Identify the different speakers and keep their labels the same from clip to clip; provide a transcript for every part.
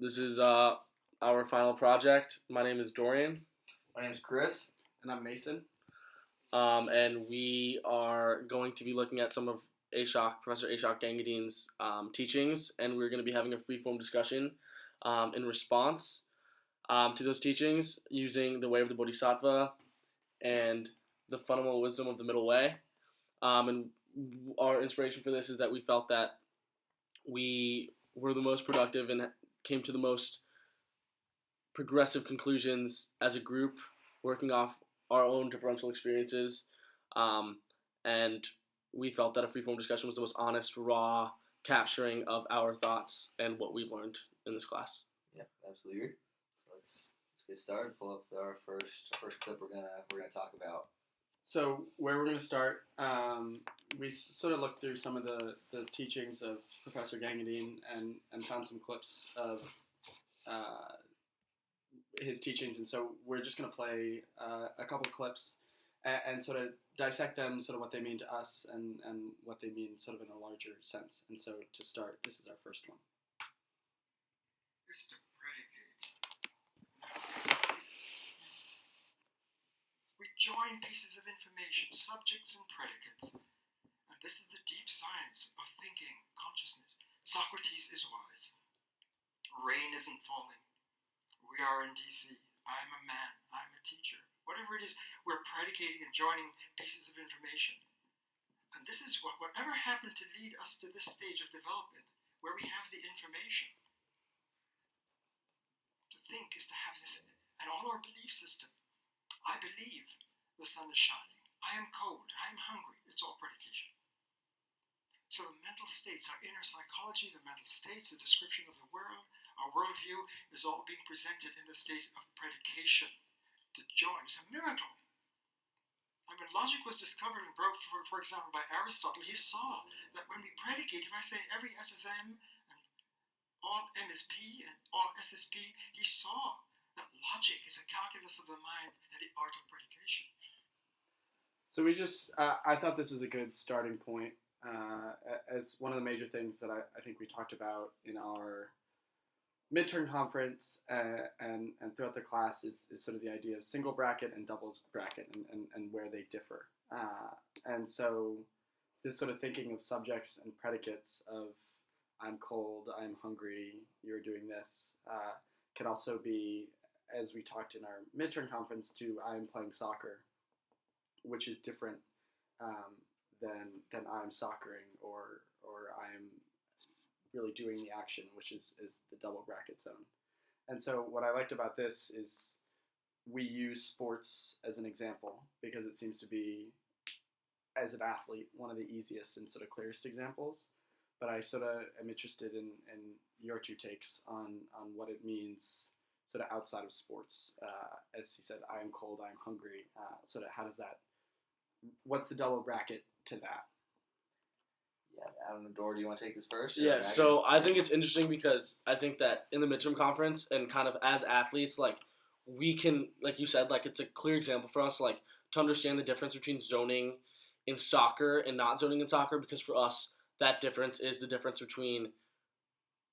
Speaker 1: This is our final project. My name is Dorian,
Speaker 2: My name's Chris.
Speaker 3: And I'm Mason.
Speaker 1: and we are going to be looking at some of Professor Ashok Gangadine's teachings, and we're going to be having a free-form discussion in response to those teachings using the way of the Bodhisattva and the fundamental wisdom of the middle way. And our inspiration for this is that we felt that we were the most productive and came to the most progressive conclusions as a group, working off our own differential experiences, and we felt that a freeform discussion was the most honest, raw capturing of our thoughts and what we've learned in this class.
Speaker 2: Yeah, absolutely. Let's get started. Pull up our first clip we're gonna talk about.
Speaker 3: So where we're going to start, we sort of looked through some of the teachings of Professor Gangadine and found some clips of his teachings. And so we're just going to play a couple clips and sort of dissect them, sort of what they mean to us and what they mean sort of in a larger sense. And so to start, this is our first one.
Speaker 4: Is to predicate. We join pieces of information, subjects and predicates, and this is the deep science of thinking, consciousness. Socrates is wise. Rain isn't falling. We are in DC. I'm a man. I'm a teacher. Whatever it is, we're predicating and joining pieces of information. And this is whatever happened to lead us to this stage of development, where we have the information. To think is to have this, and all our belief system. I believe the sun is shining. I am cold. I am hungry. It's all predication. So the mental states, our inner psychology, the mental states, the description of the world, our worldview is all being presented in the state of predication. To join is a miracle. And when logic was discovered and broke, for example, by Aristotle, he saw that when we predicate, if I say every SSM and all MSP and all SSP, he saw that logic is a calculus of the mind and the art of predication.
Speaker 3: So we just, I thought this was a good starting point as one of the major things that I think we talked about in our midterm conference and throughout the class is sort of the idea of single bracket and double bracket and where they differ. And so this sort of thinking of subjects and predicates of I'm cold, I'm hungry, you're doing this, can also be, as we talked in our midterm conference, to I'm playing soccer, which is different than I'm soccering or I'm really doing the action, which is the double bracket zone. And so what I liked about this is we use sports as an example because it seems to be, as an athlete, one of the easiest and sort of clearest examples. But I sort of am interested in your two takes on what it means sort of outside of sports. As he said, I am cold, I am hungry. Sort of how does that, what's the double bracket to that?
Speaker 2: Yeah, Adam Dor, do you want to take this first?
Speaker 1: Yeah, so I think it's interesting because I think that in the midterm conference and kind of as athletes, like we can, like you said, like it's a clear example for us, like to understand the difference between zoning in soccer and not zoning in soccer, because for us, that difference is the difference between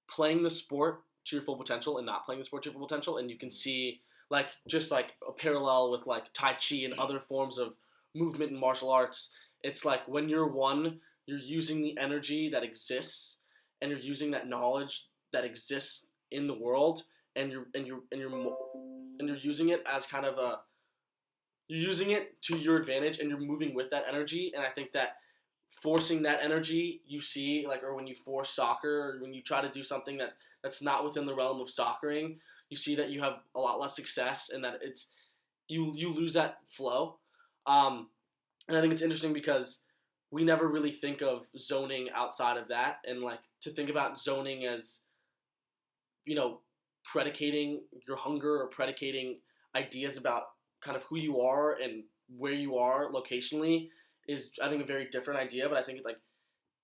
Speaker 1: playing the sport to your full potential and not playing the sport to your full potential. And you can see like just like a parallel with like Tai Chi and other forms of movement and martial arts. It's like when you're one, you're using the energy that exists and you're using that knowledge that exists in the world, and you're using it as kind of you're using it to your advantage, and you're moving with that energy. And I think that forcing that energy, you see, like, or when you force soccer, or when you try to do something that's not within the realm of soccering, you see that you have a lot less success, and that it's you lose that flow. And I think it's interesting because we never really think of zoning outside of that, and like to think about zoning as, you know, predicating your hunger or predicating ideas about kind of who you are and where you are locationally is, I think, a very different idea. But I think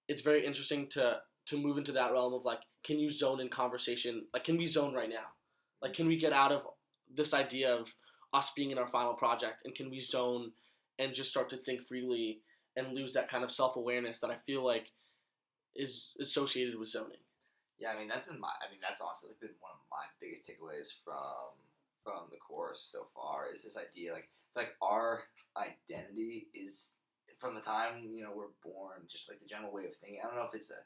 Speaker 1: it's very interesting to move into that realm of like, can you zone in conversation? Like, can we zone right now? Like, can we get out of this idea of us being in our final project, and can we zone and just start to think freely and lose that kind of self-awareness that I feel like is associated with zoning?
Speaker 2: Yeah, I mean that's honestly been one of my biggest takeaways from the course so far is this idea like our identity is from the time we're born, just like the general way of thinking. I don't know if it's a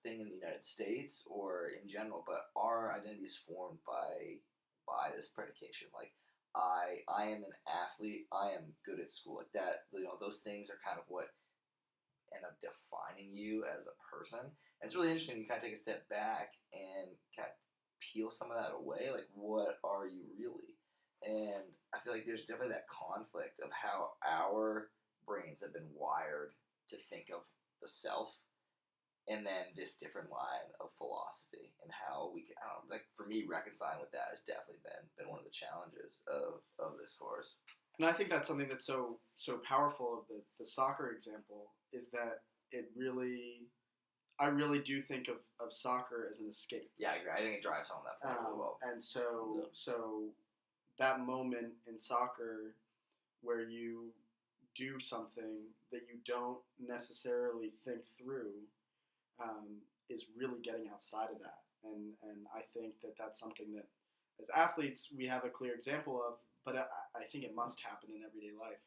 Speaker 2: thing in the United States or in general, but our identity is formed by this predication. Like I am an athlete. I am good at school. Like that. Those things are kind of what end up defining you as a person. And it's really interesting to kind of take a step back and kind of peel some of that away. Like, what are you really? And I feel like there's definitely that conflict of how our brains have been wired to think of the self, and then this different line of philosophy, and how we can, I don't know, like for me, reconciling with that has definitely been one of the challenges of this course.
Speaker 3: And I think that's something that's so powerful of the soccer example is that I really do think of soccer as an escape.
Speaker 2: Yeah, I agree. I think it drives home that point really well.
Speaker 3: And so that moment in soccer where you do something that you don't necessarily think through is really getting outside of that. And I think that's something that as athletes we have a clear example of, but I think it must happen in everyday life.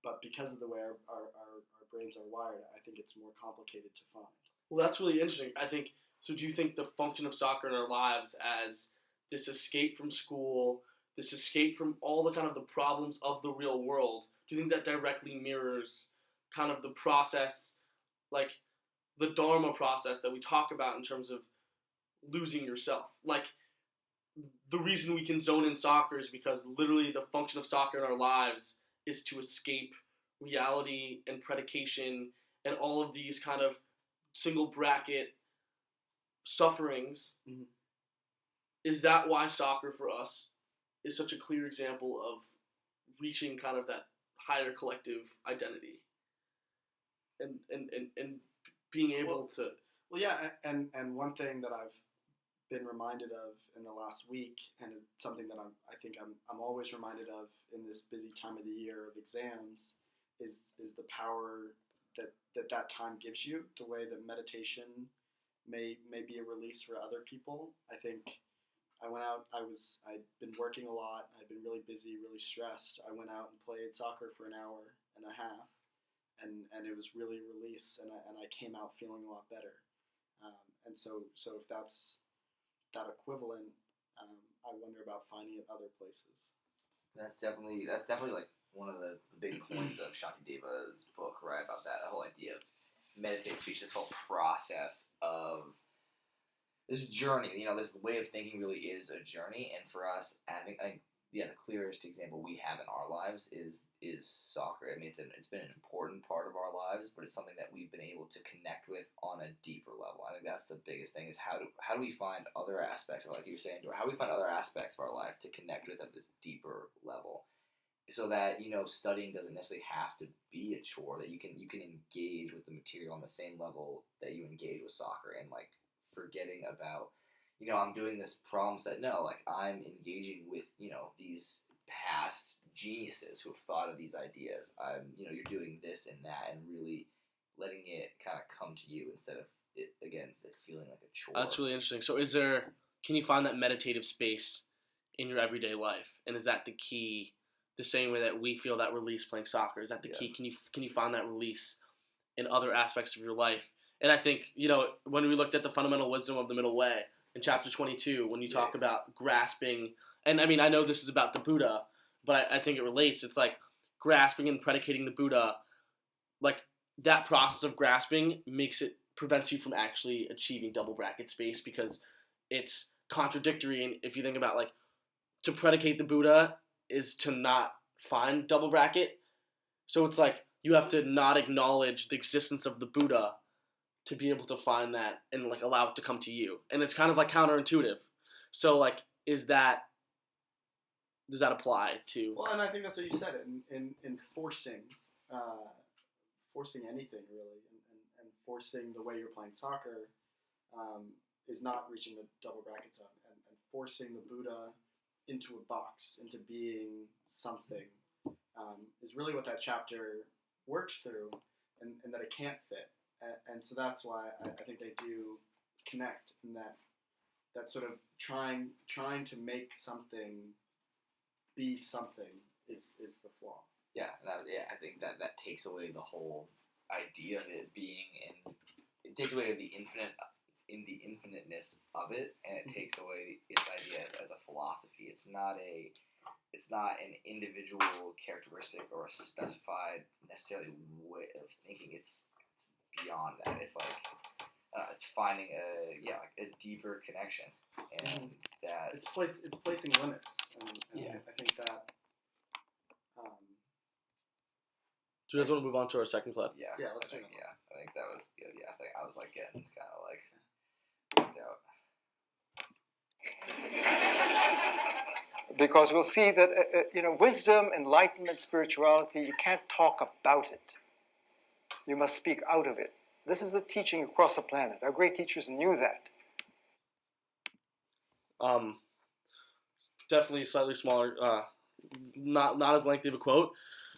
Speaker 3: But because of the way our brains are wired, I think it's more complicated to find.
Speaker 1: Well, that's really interesting. I think, so do you think the function of soccer in our lives as this escape from school, this escape from all the kind of the problems of the real world, do you think that directly mirrors kind of the process, like the Dharma process that we talk about in terms of losing yourself? Like, the reason we can zone in soccer is because literally the function of soccer in our lives is to escape reality and predication and all of these kind of single bracket sufferings.
Speaker 3: Mm-hmm.
Speaker 1: Is that why soccer for us is such a clear example of reaching kind of that higher collective identity and being able to...
Speaker 3: Well, yeah, and one thing that I've been reminded of in the last week, and it's something that I think I'm always reminded of in this busy time of the year of exams, is the power that time gives you. The way that meditation may be a release for other people. I think I went out. I'd been working a lot. I'd been really busy, really stressed. I went out and played soccer for an hour and a half, and it was really a release. And I came out feeling a lot better. And so if that's that equivalent, I wonder about finding it other places.
Speaker 2: That's definitely like one of the big points of Shantideva's book, right? About that whole idea of meditative speech, this whole process of this journey. This way of thinking really is a journey, and for us, I think the clearest example we have in our lives is soccer. I mean, it's been an important part of our lives, but it's something that we've been able to connect with on a deeper level. I think that's the biggest thing, is how do we find other aspects of, like you were saying, how do we find other aspects of our life to connect with at this deeper level, so that studying doesn't necessarily have to be a chore, that you can engage with the material on the same level that you engage with soccer, and like forgetting about I'm doing this problem set. No, like I'm engaging with these past geniuses who have thought of these ideas. You're doing this and that, and really letting it kind of come to you instead of it again like feeling like a chore.
Speaker 1: That's really interesting. So can you find that meditative space in your everyday life, and is that the key? The same way that we feel that release playing soccer, is that the key? Can you find that release in other aspects of your life? And I think when we looked at the fundamental wisdom of the middle way in chapter 22, when you talk about grasping, and I mean, I know this is about the Buddha, but I think it relates. It's like grasping and predicating the Buddha, like that process of grasping prevents you from actually achieving double bracket space, because it's contradictory. And if you think about, like, to predicate the Buddha is to not find double bracket. So it's like you have to not acknowledge the existence of the Buddha to be able to find that and like allow it to come to you. And it's kind of like counterintuitive. So like, does that apply to?
Speaker 3: Well, and I think that's what you said in forcing anything really, and forcing the way you're playing soccer is not reaching the double bracket zone, and forcing the Buddha into a box, into being something, is really what that chapter works through, and that it can't fit. and so that's why I think they do connect in that sort of trying to make something be something is the flaw.
Speaker 2: Yeah, I think that takes away the whole idea of it being it takes away the infiniteness of it, and it takes away its idea as a philosophy. It's not an individual characteristic or a specified necessarily way of thinking. It's beyond that. It's like it's finding a deeper connection, and that
Speaker 3: it's placing limits, and
Speaker 2: Yeah.
Speaker 3: I think that.
Speaker 1: Do you guys want to move on to our second clip?
Speaker 2: yeah,
Speaker 3: Yeah, let's
Speaker 2: I think,
Speaker 3: do it.
Speaker 2: yeah, I think that was good. Yeah, I think I was like getting kind of like freaked out.
Speaker 5: Because we'll see that wisdom, enlightenment, spirituality, you can't talk about it. You must speak out of it. This is the teaching across the planet. Our great teachers knew that.
Speaker 1: Definitely slightly smaller, not as lengthy of a quote,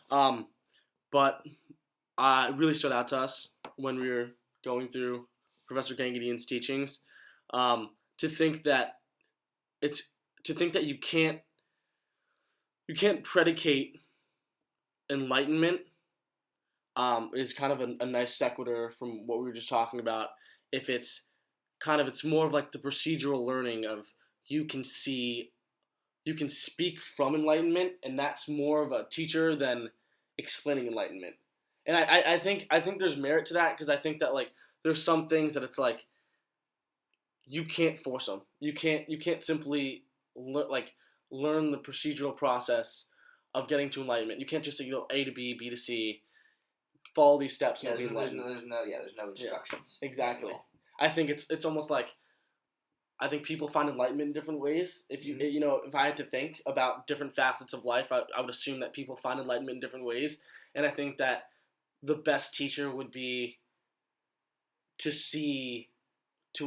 Speaker 1: but it really stood out to us when we were going through Professor Gangadian's teachings. To think that you can't predicate enlightenment is kind of a nice sequitur from what we were just talking about. If it's more of like the procedural learning of you can speak from enlightenment, and that's more of a teacher than explaining enlightenment. And I think there's merit to that, because I think that like there's some things that it's like you can't force them. You can't simply learn the procedural process of getting to enlightenment. You can't just say A to B, B to C, follow these steps.
Speaker 2: Yeah,
Speaker 1: and be
Speaker 2: there's
Speaker 1: enlightened.
Speaker 2: no instructions.
Speaker 1: Exactly. I think it's almost like, I think people find enlightenment in different ways. If you if I had to think about different facets of life, I would assume that people find enlightenment in different ways. And I think that the best teacher would be to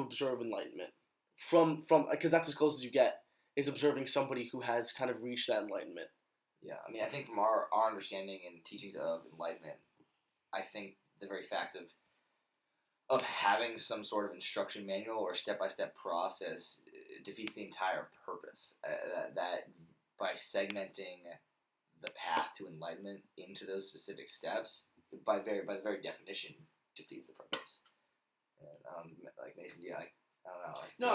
Speaker 1: observe enlightenment from because that's as close as you get, is observing somebody who has kind of reached that enlightenment.
Speaker 2: Yeah, I mean, I think from our understanding and teachings of enlightenment, I think the very fact of having some sort of instruction manual or step-by-step process defeats the entire purpose. That by segmenting the path to enlightenment into those specific steps, by the very definition, defeats the purpose. And, like Mason, I don't know.
Speaker 3: No,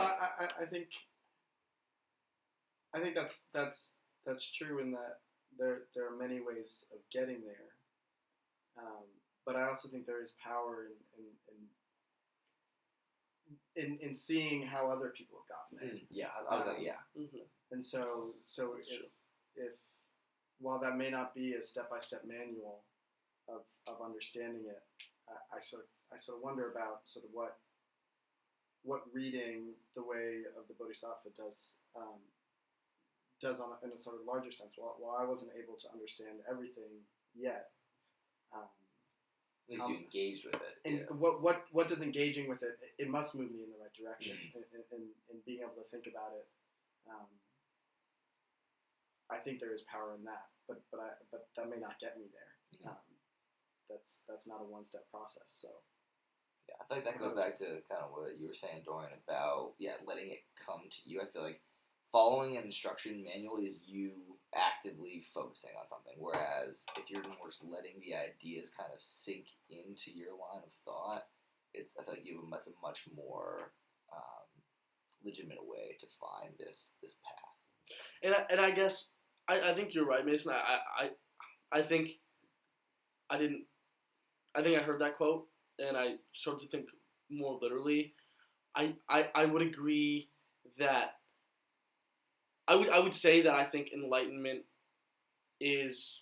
Speaker 3: I think that's true in that there are many ways of getting there, but I also think there is power in seeing how other people have gotten there.
Speaker 2: Yeah, I was like, yeah.
Speaker 1: Mm-hmm.
Speaker 3: And so if while that may not be a step-by-step manual of understanding it, I sort of wonder about sort of what reading the way of the Bodhisattva does in a sort of larger sense. While I wasn't able to understand everything yet,
Speaker 2: At least you engaged with it.
Speaker 3: and what does engaging with it? It must move me in the right direction, in being able to think about it. I think there is power in that, but that may not get me there. That's not a one-step process. So
Speaker 2: yeah, I feel like that goes back to kind of what you were saying, Dorian, about letting it come to you. I feel like following an instruction manual is you actively focusing on something, whereas if you're more just letting the ideas kind of sink into your line of thought, I feel like that's a much more legitimate way to find this path.
Speaker 1: And I guess I think you're right, Mason. I think I heard that quote, and I started to think more literally. I would agree that I would say that I think enlightenment is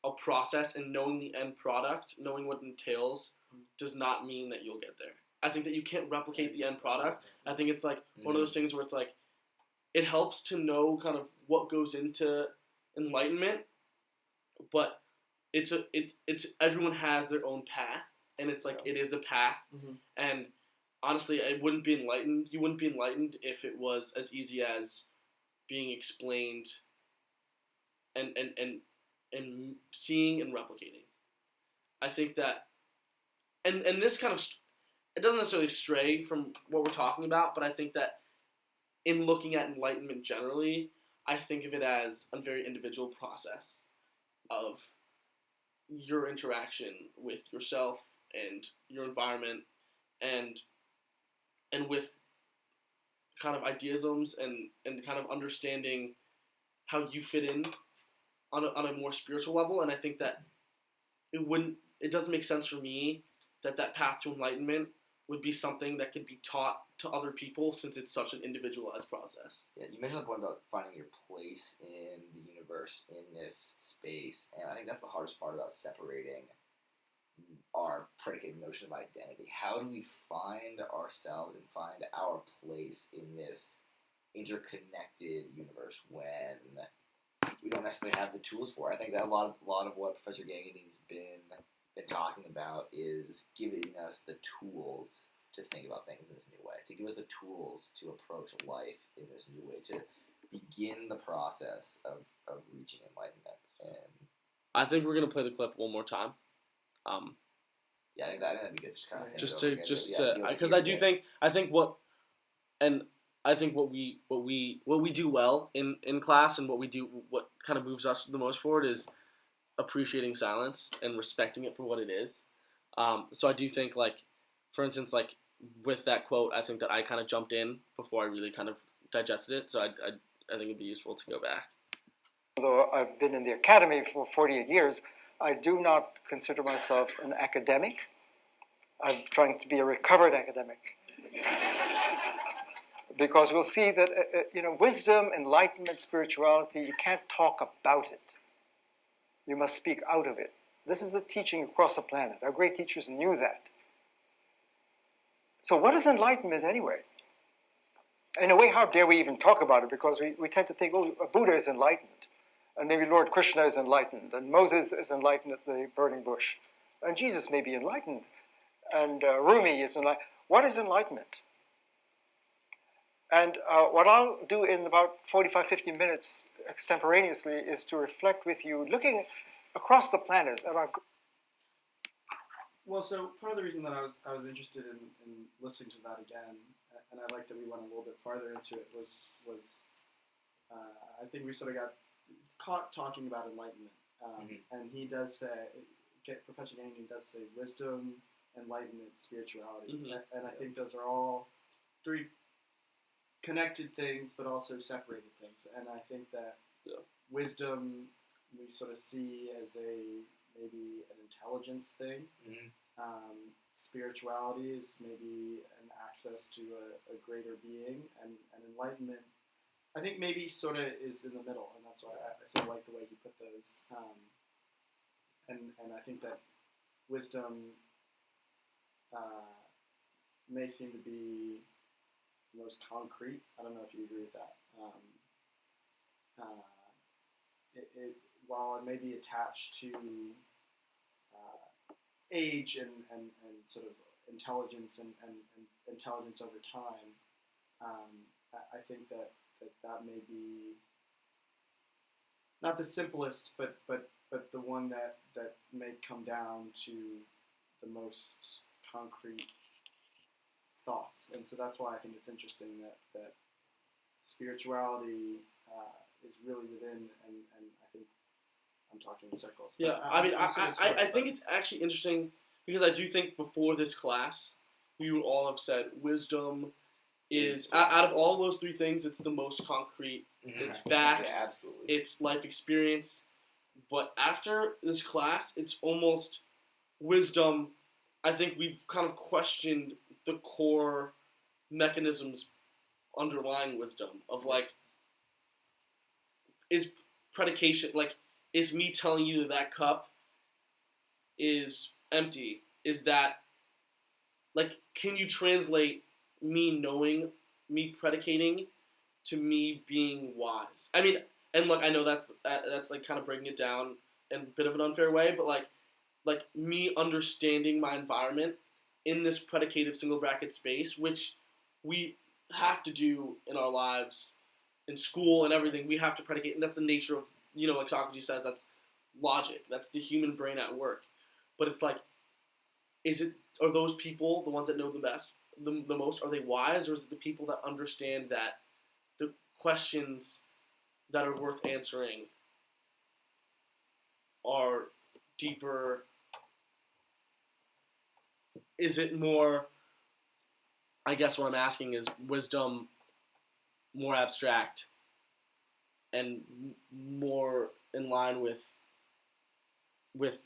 Speaker 1: a process, and knowing the end product, knowing what it entails, does not mean that you'll get there. I think that you can't replicate the end product. I think it's like one of those things where it's like it helps to know kind of what goes into enlightenment, but it's everyone has their own path, and it's like it is a path. And honestly, you wouldn't be enlightened if it was as easy as being explained and seeing and replicating. I think that and this kind of it doesn't necessarily stray from what we're talking about, but I think that in looking at enlightenment generally, I think of it as a very individual process of your interaction with yourself and your environment and with kind of idealisms and kind of understanding how you fit in on a more spiritual level. And I think that it doesn't make sense for me that path to enlightenment would be something that could be taught to other people, since it's such an individualized process.
Speaker 2: Yeah, you mentioned the point about finding your place in the universe, in this space, and I think that's the hardest part about separating our predicated notion of identity. How do we find ourselves and find our place in this interconnected universe when we don't necessarily have the tools for it? I think that a lot of what Professor Gagini's been talking about is giving us the tools to think about things in this new way, to give us the tools to approach life in this new way, to begin the process of reaching enlightenment. And
Speaker 1: I think we're gonna play the clip one more time.
Speaker 2: Yeah, I think that'd be good. Just kind of
Speaker 1: Because I think what we do well in class, and what kind of moves us the most forward is appreciating silence and respecting it for what it is. So I do think, like, for instance, like with that quote, I think that I kind of jumped in before I really kind of digested it. So I think it'd be useful to go back.
Speaker 5: Although I've been in the academy for 48 years, I do not consider myself an academic. I'm trying to be a recovered academic. Because we'll see that, wisdom, enlightenment, spirituality, you can't talk about it. You must speak out of it. This is the teaching across the planet. Our great teachers knew that. So what is enlightenment anyway? In a way, how dare we even talk about it? Because we tend to think, Buddha is enlightened. And maybe Lord Krishna is enlightened. And Moses is enlightened at the burning bush. And Jesus may be enlightened. And Rumi is enlightened. What is enlightenment? And what I'll do in about 45, 50 minutes extemporaneously is to reflect with you, looking across the planet at our...
Speaker 3: Well, so part of the reason that I was interested in listening to that again, and I like that we went a little bit farther into it, was I think we sort of got caught talking about enlightenment. And he does say, Professor Gagini does say wisdom, enlightenment, spirituality. And I think those are all three connected things, but also separated things. And I think that wisdom we sort of see as maybe an intelligence thing. Spirituality is maybe an access to a greater being, and enlightenment, I think, maybe sort of is in the middle, and that's why I sort of like the way he put those. And I think that wisdom may seem to be the most concrete. I don't know if you agree with that. While it may be attached to age and sort of intelligence and intelligence over time, I think that may be not the simplest, but the one that may come down to the most concrete thoughts. And so that's why I think it's interesting that spirituality is really within, and I think I'm talking in circles.
Speaker 1: Yeah, I think it's actually interesting, because I do think before this class, we would all have said wisdom is, out of all those three things, it's the most concrete. It's facts, it's life experience. But after this class, it's almost wisdom. I think we've kind of questioned the core mechanisms underlying wisdom of, like, is predication, like, is me telling you that cup is empty? Is that, like, can you translate me knowing, me predicating, to me being wise? I mean, and look, I know that's like kind of breaking it down in a bit of an unfair way, but like me understanding my environment in this predicative single bracket space, which we have to do in our lives, in school and everything. We have to predicate, and that's the nature of, like Socrates says, that's logic. That's the human brain at work. But it's like, is it are those people the ones that know the best, the most? Are they wise, or is it the people that understand that the questions that are worth answering are deeper? Is it more? I guess what I'm asking is wisdom more abstract and more in line with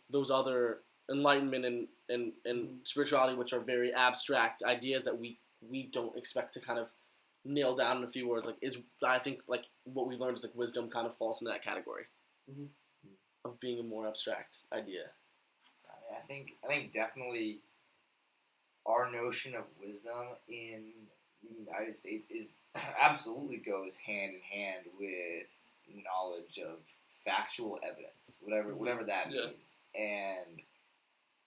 Speaker 1: those other enlightenment and spirituality, which are very abstract ideas that we don't expect to kind of nail down in a few words. Like I think like what we learned is like wisdom kind of falls into that category of being a more abstract idea.
Speaker 2: I think definitely our notion of wisdom in the United States is absolutely goes hand in hand with knowledge of factual evidence, whatever that means. And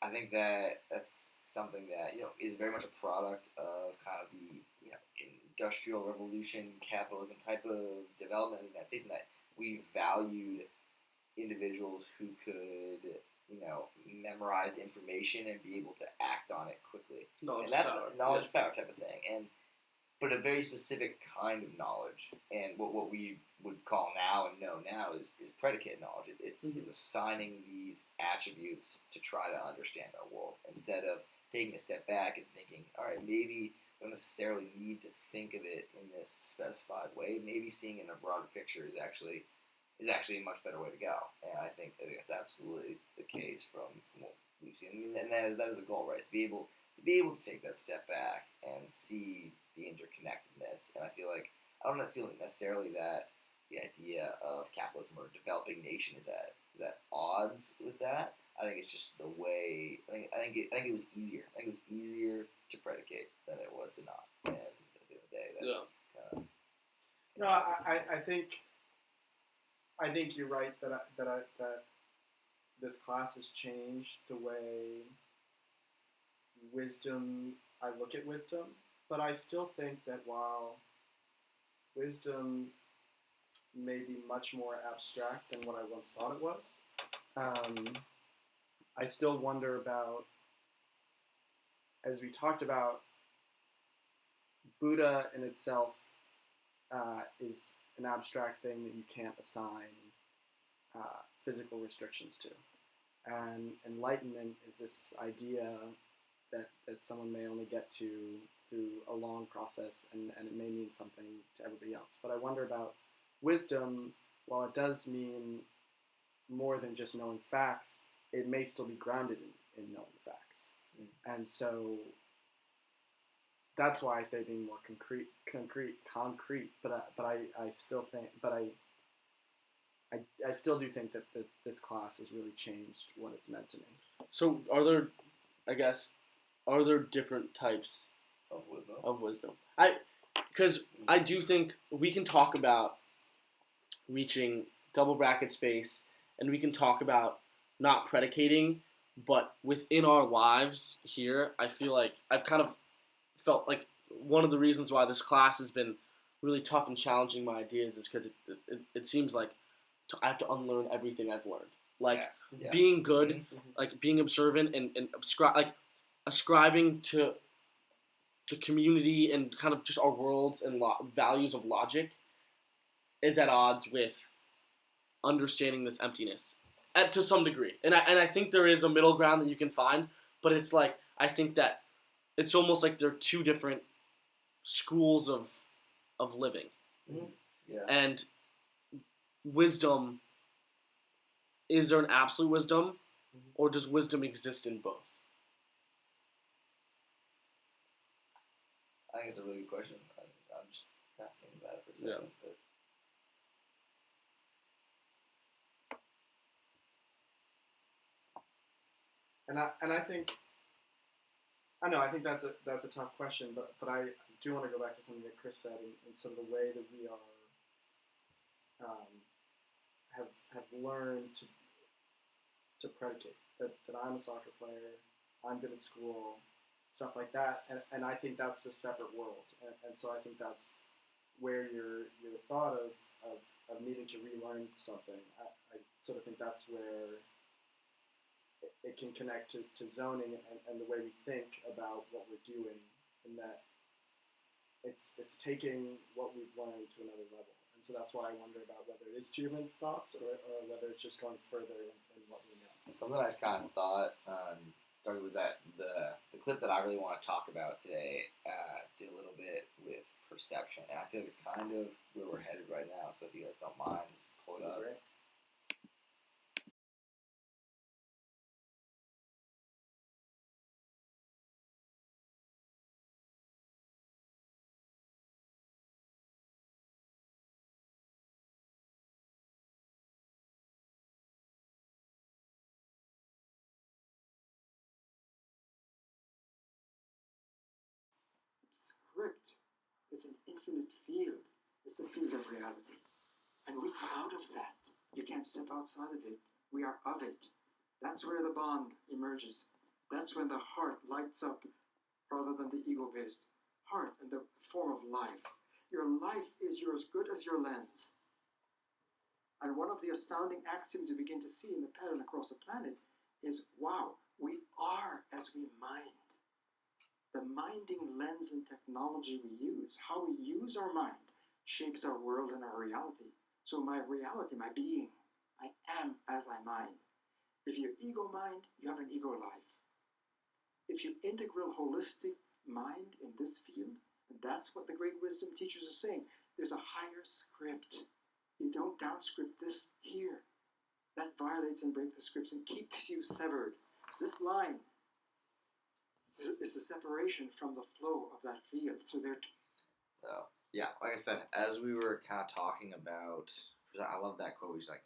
Speaker 2: I think that's something that is very much a product of kind of the industrial revolution, capitalism type of development in the United States, and that we valued individuals who could memorize information and be able to act on it quickly.
Speaker 1: Knowledge
Speaker 2: and that's
Speaker 1: power.
Speaker 2: knowledge power type of thing. But a very specific kind of knowledge, and what we would call now and know now is predicate knowledge. It's assigning these attributes to try to understand our world instead of taking a step back and thinking, all right, maybe we don't necessarily need to think of it in this specified way. Maybe seeing it in a broader picture is actually a much better way to go. And I think that's absolutely the case from what we've seen. I mean, and that is the goal, right? Is to be able to take that step back and see the interconnectedness. And I feel like I don't feel necessarily that the idea of capitalism or a developing nation is at odds with that. I think it's just the way. I think it was easier. I think it was easier to predicate than it was to not. And at the end of the day, that
Speaker 3: No, I think you're right that this class has changed the way I look at wisdom, but I still think that while wisdom may be much more abstract than what I once thought it was, I still wonder about, as we talked about, Buddha in itself is an abstract thing that you can't assign physical restrictions to. And enlightenment is this idea that someone may only get to through a long process, and it may mean something to everybody else. But I wonder about wisdom. While it does mean more than just knowing facts, it may still be grounded in knowing facts. And so that's why I say being more concrete. But I still think, I still do think that this class has really changed what it's meant to me.
Speaker 1: So are there different types of wisdom? Because I do think we can talk about reaching double bracket space, and we can talk about not predicating, but within our lives here, I feel like I've kind of felt like one of the reasons why this class has been really tough and challenging my ideas is because it seems like I have to unlearn everything I've learned. Like being good, like being observant and ascribing to the community and kind of just our worlds and values of logic is at odds with understanding this emptiness to some degree. And I think there is a middle ground that you can find, but it's like I think that it's almost like there are two different schools of living.
Speaker 2: Yeah.
Speaker 1: And wisdom, is there an absolute wisdom, or does wisdom exist in both?
Speaker 2: I think it's a really good question. I'm just kind of thinking about it for a second.
Speaker 1: Yeah.
Speaker 3: And I think I think that's a tough question, but I do want to go back to something that Chris said in sort of the way that we are have learned to predicate that I'm a soccer player, I'm good at school, stuff like that, and I think that's a separate world, and so I think that's where your thought of needing to relearn something. I sort of think that's where it can connect to zoning and the way we think about what we're doing, in that it's taking what we've learned to another level. And so that's why I wonder about whether it is two different thoughts or whether it's just going further in what we know.
Speaker 2: Something I just kind of thought was that the clip that I really want to talk about today did a little bit with perception, and I feel like it's kind of where we're headed right now. So if you guys don't mind, pull it up.
Speaker 3: Great.
Speaker 4: Script is an infinite field. It's a field of reality. And we come out of that. You can't step outside of it. We are of it. That's where the bond emerges. That's when the heart lights up rather than the ego-based heart and the form of life. Your life is you're as good as your lens. And one of the astounding axioms you begin to see in the pattern across the planet is, wow, we are as we mind. The minding lens and technology we use, how we use our mind, shapes our world and our reality. So my reality, my being, I am as I mind. If you ego mind, you have an ego life. If you integral holistic mind in this field, and that's what the great wisdom teachers are saying, there's a higher script. You don't downscript this here. That violates and breaks the scripts and keeps you severed. This line is the separation from the flow of that field. So
Speaker 2: So yeah, like I said, as we were kind of talking about, I love that quote. It's like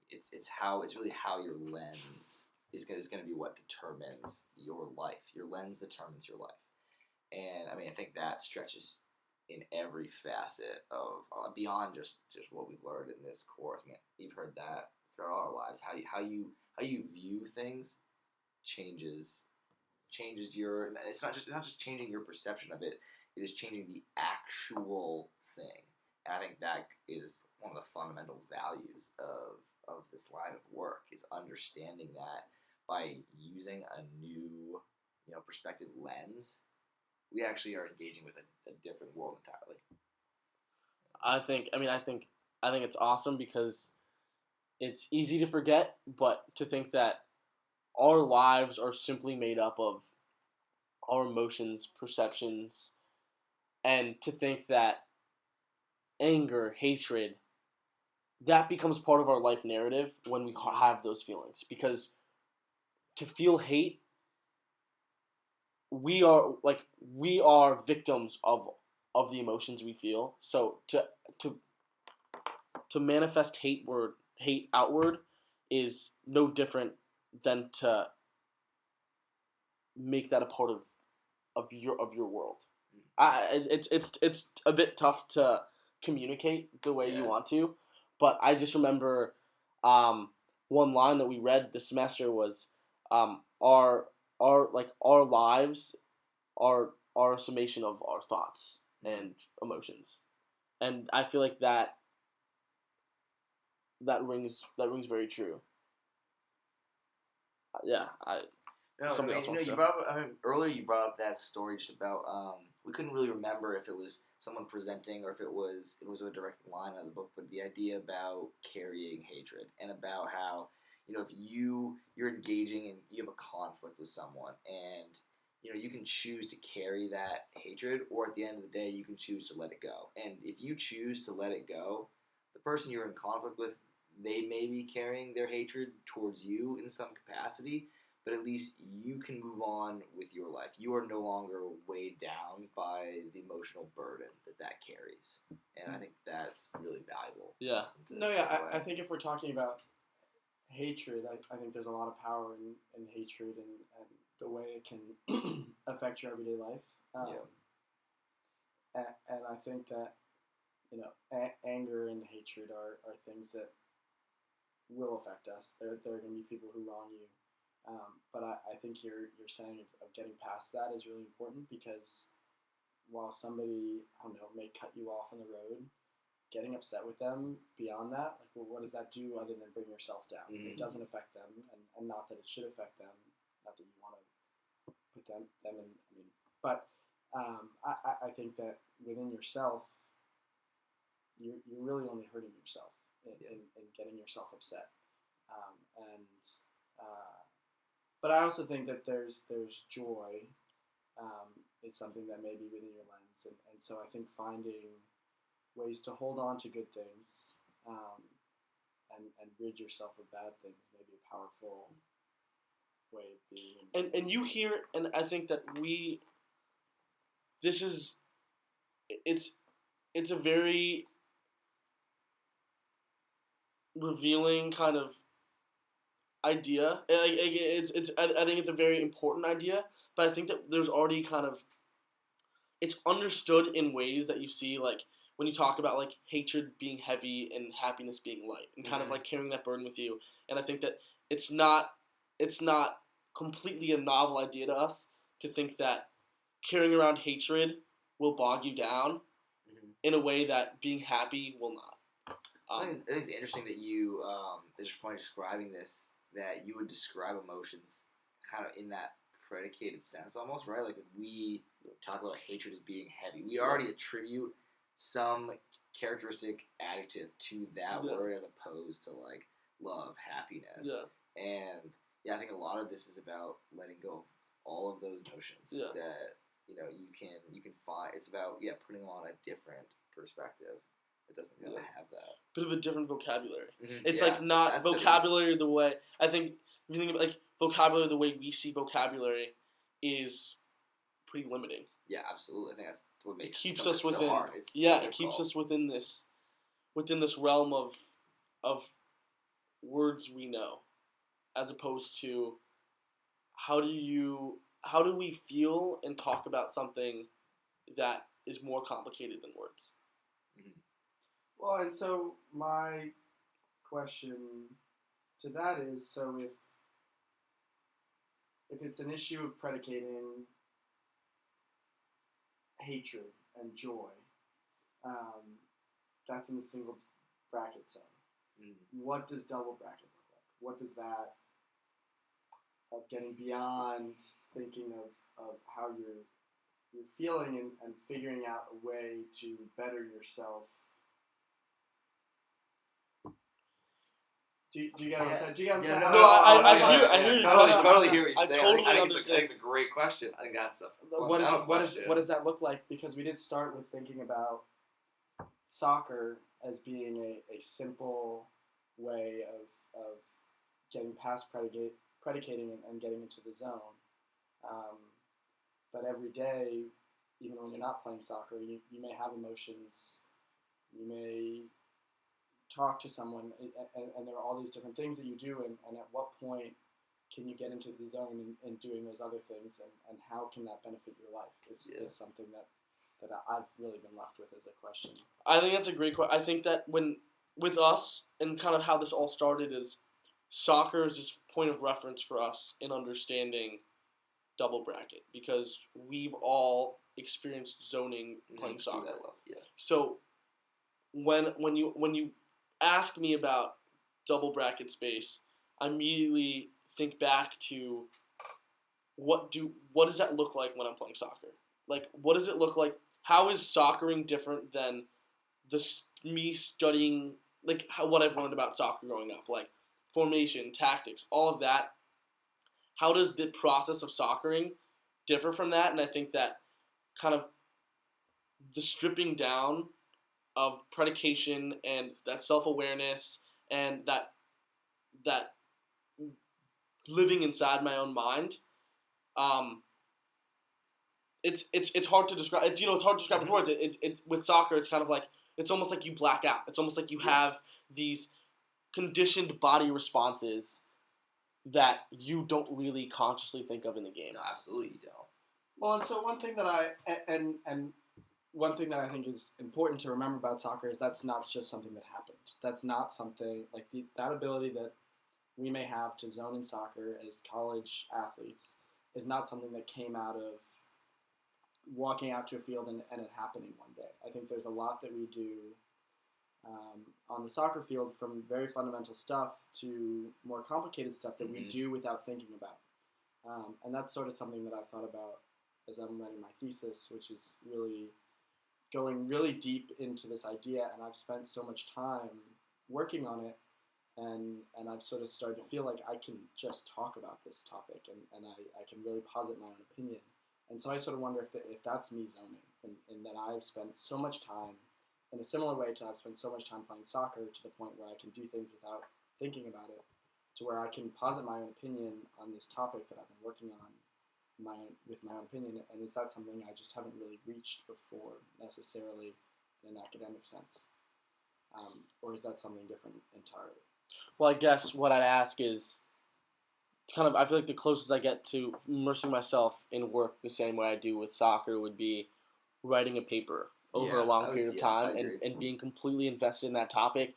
Speaker 2: it's really how your lens is going to be what determines your life. Your lens determines your life, and I mean I think that stretches in every facet of beyond just what we've learned in this course. I mean, you've heard that throughout our lives. How you view things changes your. It's not just changing your perception of it. It is changing the actual thing. And I think that is one of the fundamental values of this line of work, is understanding that by using a new perspective lens, we actually are engaging with a different world entirely.
Speaker 1: I think it's awesome because it's easy to forget, but to think that our lives are simply made up of our emotions, perceptions, and to think that anger, hatred, that becomes part of our life narrative when we have those feelings. Because to feel hate, we are victims of the emotions we feel. So to manifest hate outward is no different than to make that a part of your world. It's a bit tough to communicate the way you want to, but I just remember one line that we read this semester was our lives are a summation of our thoughts and emotions, and I feel like that rings very true. Somebody else wants to.
Speaker 2: Earlier you brought up that story just about we couldn't really remember if it was someone presenting or if it was a direct line out of the book, but the idea about carrying hatred and about how if you're engaging and you have a conflict with someone and you can choose to carry that hatred, or at the end of the day you can choose to let it go. And if you choose to let it go, the person you're in conflict with, they may be carrying their hatred towards you in some capacity, but at least you can move on with your life. You are no longer weighed down by the emotional burden that carries. And I think that's really valuable.
Speaker 1: Yeah.
Speaker 3: I think if we're talking about hatred, I think there's a lot of power in hatred and the way it can affect your everyday life. And I think that, anger and hatred are things that will affect us. There are going to be people who wrong you. But I think you're saying of getting past that is really important, because while somebody, may cut you off on the road, getting upset with them beyond that, like, well, what does that do other than bring yourself down?
Speaker 2: Mhm.
Speaker 3: It doesn't affect them, and not that it should affect them, not that you want to put them in. I mean, but I think that within yourself, you're really only hurting yourself in getting yourself upset, but I also think that there's joy. Is something that may be within your lens, and so I think finding ways to hold on to good things and rid yourself of bad things may be a powerful way of being.
Speaker 1: And you hear, and I think that it's a very revealing kind of idea. I think it's a very important idea, but I think that there's already kind of, it's understood in ways that you see, like, when you talk about, like, hatred being heavy and happiness being light, and kind of, like, carrying that burden with you. And I think that it's not completely a novel idea to us to think that carrying around hatred will bog you down in a way that being happy will not.
Speaker 2: I think it's interesting that you, as you're describing this, that you would describe emotions kind of in that predicated sense almost, right? Like, if we talk about hatred as being heavy, we already attribute some characteristic adjective to that word as opposed to, like, love, happiness.
Speaker 1: Yeah.
Speaker 2: And, I think a lot of this is about letting go of all of those emotions that, you can find. It's about, putting them on a different perspective. It doesn't really have that.
Speaker 1: Bit of a different vocabulary.
Speaker 2: Mm-hmm.
Speaker 1: It's like not vocabulary the way, I think, if you think about, like, vocabulary the way we see vocabulary is pretty limiting.
Speaker 2: Yeah, absolutely. I think that's what makes
Speaker 1: it keeps
Speaker 2: us
Speaker 1: within,
Speaker 2: so hard.
Speaker 1: it keeps us within this realm of words we know, as opposed to how do we feel and talk about something that is more complicated than words.
Speaker 2: Mm-hmm.
Speaker 3: Well, and so my question to that is, so if it's an issue of predicating hatred and joy, that's in the single bracket zone. What does double bracket look like? What does that, of getting beyond thinking of how you're feeling and figuring out a way to better yourself? Do you get what I'm saying? Do you get what I'm saying?
Speaker 1: I hear your question.
Speaker 2: Totally hear what you're saying.
Speaker 1: Totally
Speaker 2: I think
Speaker 1: understand.
Speaker 2: it's a great question. I think that's a
Speaker 3: what does that look like? Because we did start with thinking about soccer as being a simple way of getting past predicating and getting into the zone. But every day, even when you're not playing soccer, you may have emotions. You may talk to someone, and there are all these different things that you do, and at what point can you get into the zone in doing those other things, and how can that benefit your life is something that I've really been left with as a question.
Speaker 1: I think that's a great question. I think that with us, and kind of how this all started, is soccer is this point of reference for us in understanding double bracket, because we've all experienced zoning playing soccer. So when you ask me about double bracket space, I immediately think back to what does that look like when I'm playing soccer? Like, what does it look like? How is soccering different than me studying, like, what I've learned about soccer growing up, like formation, tactics, all of that? How does the process of soccering differ from that? And I think that kind of the stripping down of predication and that self-awareness and that living inside my own mind, it's hard to describe. It's hard to describe with words. It's with soccer, it's kind of like, it's almost like you black out. It's almost like you have these conditioned body responses that you don't really consciously think of in the game.
Speaker 2: No, absolutely you don't.
Speaker 3: Well, and so one thing that I think is important to remember about soccer is that's not just something that happened. That's not something like that ability that we may have to zone in soccer as college athletes is not something that came out of walking out to a field and it happening one day. I think there's a lot that we do on the soccer field, from very fundamental stuff to more complicated stuff that we do without thinking about. And that's sort of something that I've thought about as I'm writing my thesis, which is really going really deep into this idea. And I've spent so much time working on it, and I've sort of started to feel like I can just talk about this topic, and I can really posit my own opinion. And so I sort of wonder if that's me zoning, and that I've spent so much time, in a similar way to I've spent so much time playing soccer, to the point where I can do things without thinking about it, to where I can posit my own opinion on this topic that I've been working on with my own opinion. And is that something I just haven't really reached before, necessarily in an academic sense? Or is that something different entirely?
Speaker 1: Well, I guess what I'd ask is kind of, I feel like the closest I get to immersing myself in work the same way I do with soccer would be writing a paper over a long period of time, and being completely invested in that topic,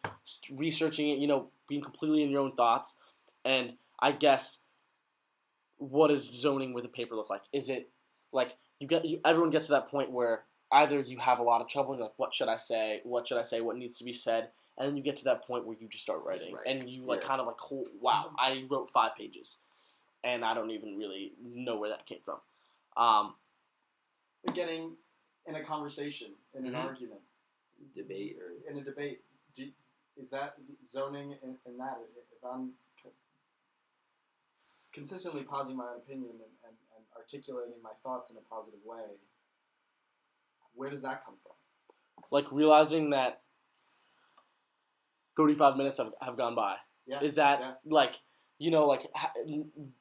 Speaker 1: researching it, being completely in your own thoughts. And I guess, what does zoning with a paper look like? Is it like everyone gets to that point where either you have a lot of trouble and you're like, what should I say? What needs to be said? And then you get to that point where you just start writing, and you kind of like, oh, wow, I wrote 5 pages, and I don't even really know where that came from.
Speaker 3: Getting in a conversation, in an argument,
Speaker 2: debate, or
Speaker 3: in a debate, is that zoning in that? If I'm consistently positing my own opinion and articulating my thoughts in a positive way, where does that come from?
Speaker 1: Like realizing that 35 minutes have gone by.
Speaker 3: Yeah.
Speaker 1: Is that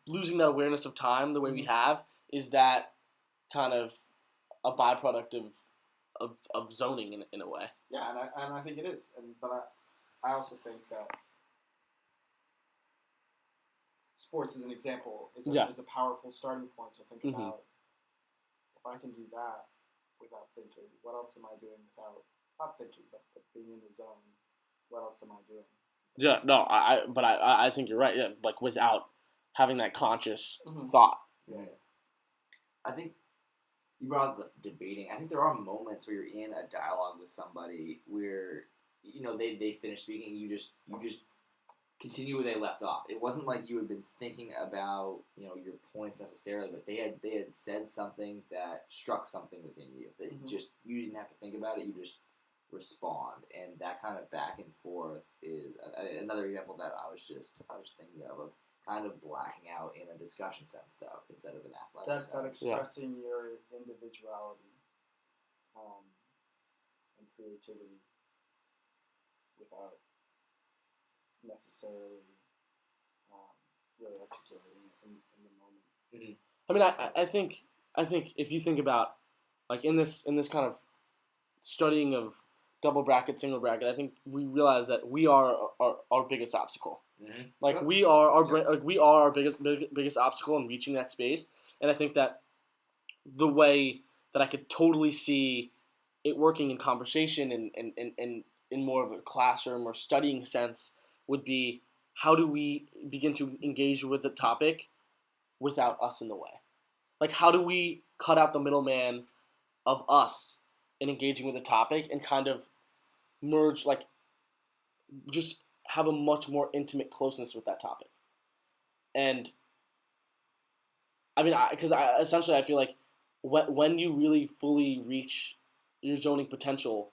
Speaker 1: losing that awareness of time the way we have? Is that kind of a byproduct of zoning in a way?
Speaker 3: Yeah, and I think it is. But I also think that sports, as an example, is a powerful starting point to think about. If I can do that without thinking, what else am I doing without not thinking, but being in the zone? What else am I doing?
Speaker 1: Yeah, no, I think you're right. Yeah, like without having that conscious thought.
Speaker 3: Yeah.
Speaker 2: I think you brought up the debating. I think there are moments where you're in a dialogue with somebody where they finish speaking, you just continue where they left off. It wasn't like you had been thinking about your points necessarily, but they had said something that struck something within you that you didn't have to think about it. You just respond, and that kind of back and forth is another example that I was thinking of kind of blacking out in a discussion sense, though, instead of an athletic sense.
Speaker 3: That expressing your individuality and creativity without necessarily really articulating it in the moment.
Speaker 1: I mean, I think if you think about like in this kind of studying of double bracket, single bracket, I think we realize that we are our biggest obstacle. Like we are our biggest obstacle in reaching that space. And I think that the way that I could totally see it working in conversation and in more of a classroom or studying sense would be, how do we begin to engage with the topic without us in the way? Like, how do we cut out the middleman of us in engaging with the topic and kind of merge, like, just have a much more intimate closeness with that topic? And I mean, because I feel like when you really fully reach your zoning potential,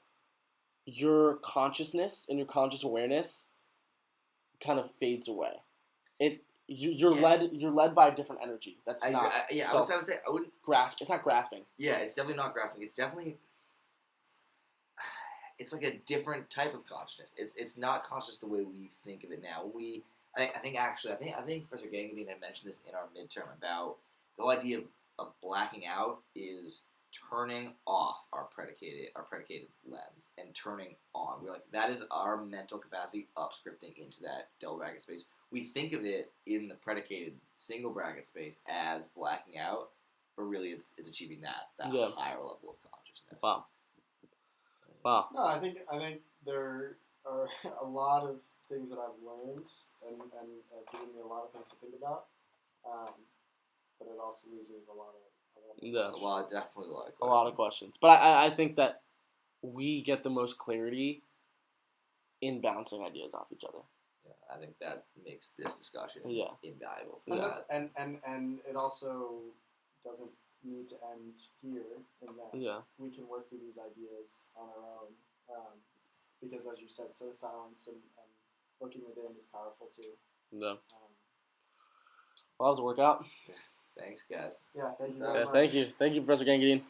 Speaker 1: your consciousness and your conscious awareness kind of fades away. You're led by a different energy. That's
Speaker 2: I would say I wouldn't
Speaker 1: grasp. It's not grasping.
Speaker 2: Yeah, it's definitely not grasping. It's definitely it's like a different type of consciousness. It's not conscious the way we think of it now. I think Professor Gangadian had mentioned this in our midterm about the whole idea of blacking out is turning off our predicated lens and turning on. We're like, that is our mental capacity upscripting into that double bracket space. We think of it in the predicated single bracket space as blacking out, but really it's achieving that higher level of consciousness.
Speaker 1: Wow.
Speaker 3: No, I think there are a lot of things that I've learned and have given me a lot of things to think about. But it also leaves me with a lot of
Speaker 1: questions. But I think that we get the most clarity in bouncing ideas off each other.
Speaker 2: Yeah, I think that makes this discussion
Speaker 1: Yeah.
Speaker 2: invaluable. For
Speaker 6: And
Speaker 1: Yeah.
Speaker 6: that's and it also doesn't need to end here in that
Speaker 1: Yeah.
Speaker 6: we can work through these ideas on our own. Because as you said, so silence and looking within is powerful too.
Speaker 1: Yeah. Well, that was a workout.
Speaker 2: Thanks, guys.
Speaker 6: Yeah, thank you
Speaker 2: Yeah,
Speaker 6: very
Speaker 1: Yeah,
Speaker 6: much.
Speaker 1: thank you. Thank you, Professor Gangadine.